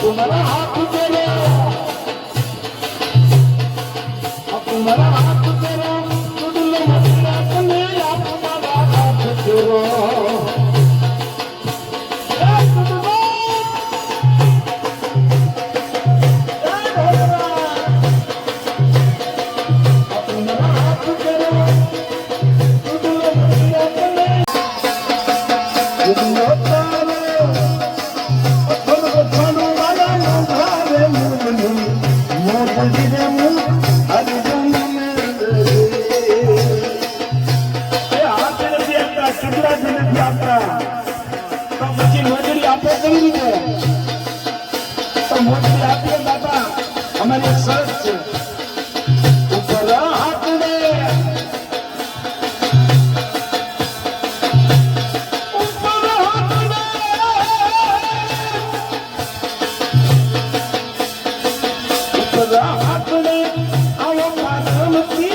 तुम्हारा हाथ तेरे तुम्हारा हाथ तेरा तुझे मदीना तुम्हें याद तुम्हारा हाथ तेरा हमारे सरस से ऊपर हाथ दे ऊपर हाथ दे ऊपर हाथ दे आओ पागल की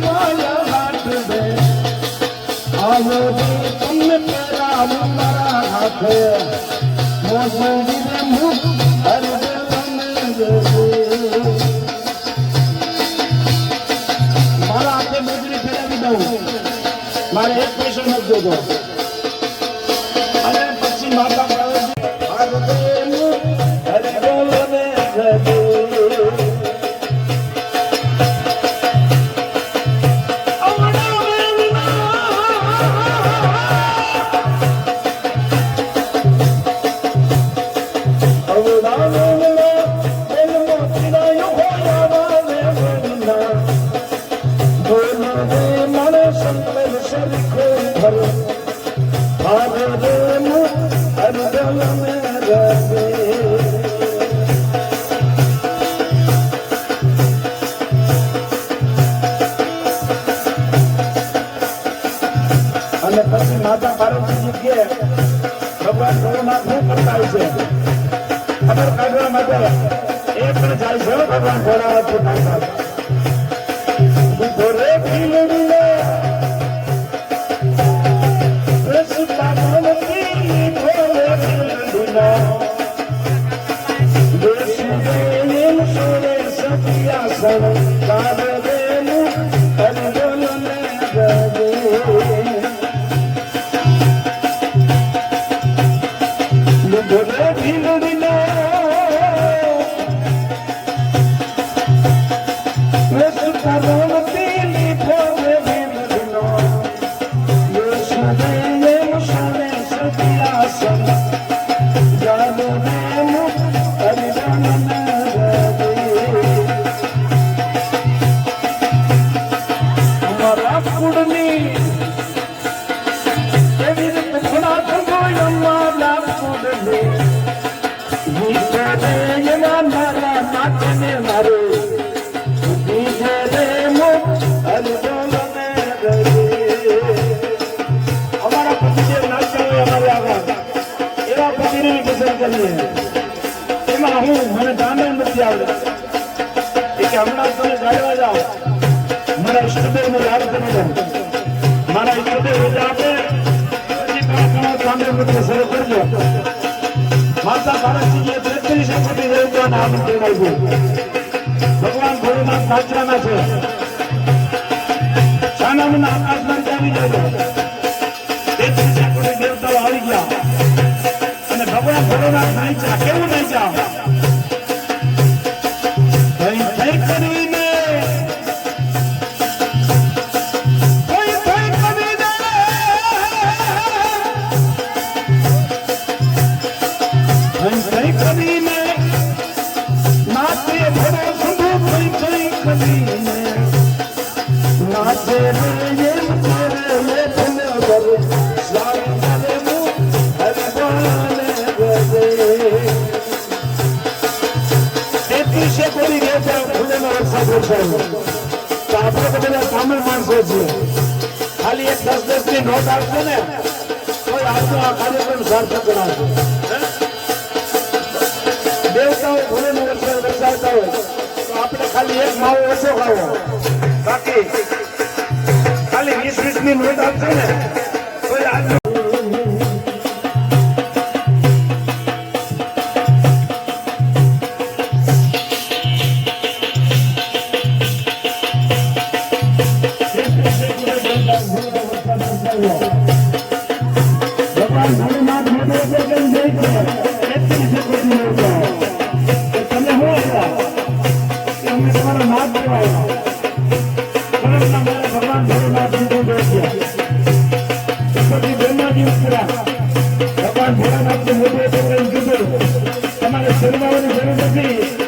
माया हाथ दे आओ दे तुमने मेरा हमारा हाथ मोदी ने मुख हर मारा हाथे मोजरी ફેરવી દઉં મારે એક પૈસો નથી જોતો અને પછી માતા પાર્વતી હરે બોલો ને હરે માતા પાર્વતીજી કે ભગવાન ભોળાનાથ શું કરતા હોય છે ખબર કાઢવા માટે એક પણ જાય છે ભગવાન ભોળાનાથ ભોરે ભીલડીને રસ પાર્વતી ભોરે ભીલડીને દેશ દેવ સોરે સત્યાસન કાલે દેનું હરિજનને ગજે ભોરે ભીલડીને રસ પાર્વતી ભોરે ભીલડીનો દેશ દેવ સોરે સત્યાસન કાલે દેનું હરિજનને કુડની એવી રીતે ઘણા થયો અમારા કુડની વિચારે એના મારા નાચને મારે બીજે રે મો હરિજનને રે અમારા પતિદેવ નાચતા હોય અમારે આગળ એવા પતિની પસંદ કરીએ એમાં હું મને દાંડો નથી આવડે કે હમણાં તમે ગાડવા જાઓ મારા ઈષ્ટદેવને યાદ કરી લો મારા ઈષ્ટદેવ રજા આપે પછી કાંડે વૃત્તિ શરૂ કરજો માતા ભારતજીએ 33 કોટી દેવતાને આમંત્રણ આપ્યું ભગવાન ભોળાનાથ નાચવાના છે સાનામના આકાશમાં આવી જાય 33 કોટી દેવતાઓ આવી ગયા અને ભગવાન ભોળાનાથ નાચ્યા કેવું નાચ્યા થઈ કરીને તો આપણે તો બધા સામેલ માણસો છીએ ખાલી એક 10-10 ની નોટ આપશે ને તો આજનો આ કાર્યક્રમ સાર્થક ગણાશે દેવતાઓ ભૂલેનો વરસાદ વરસાવતા હોય તો આપણે ખાલી એક માવો ઓછો ખાવો બાકી ખાલી 20-20 ની નોટ આપશે ને તો આજનો બાપુએ તો કંઈ કીધું તમારે શરમાવાની જરૂર નથી.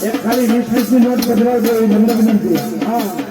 એક ખાલી 20-20 ની નોટ પધરાવજો એ નમ્ર વિનંતી. હા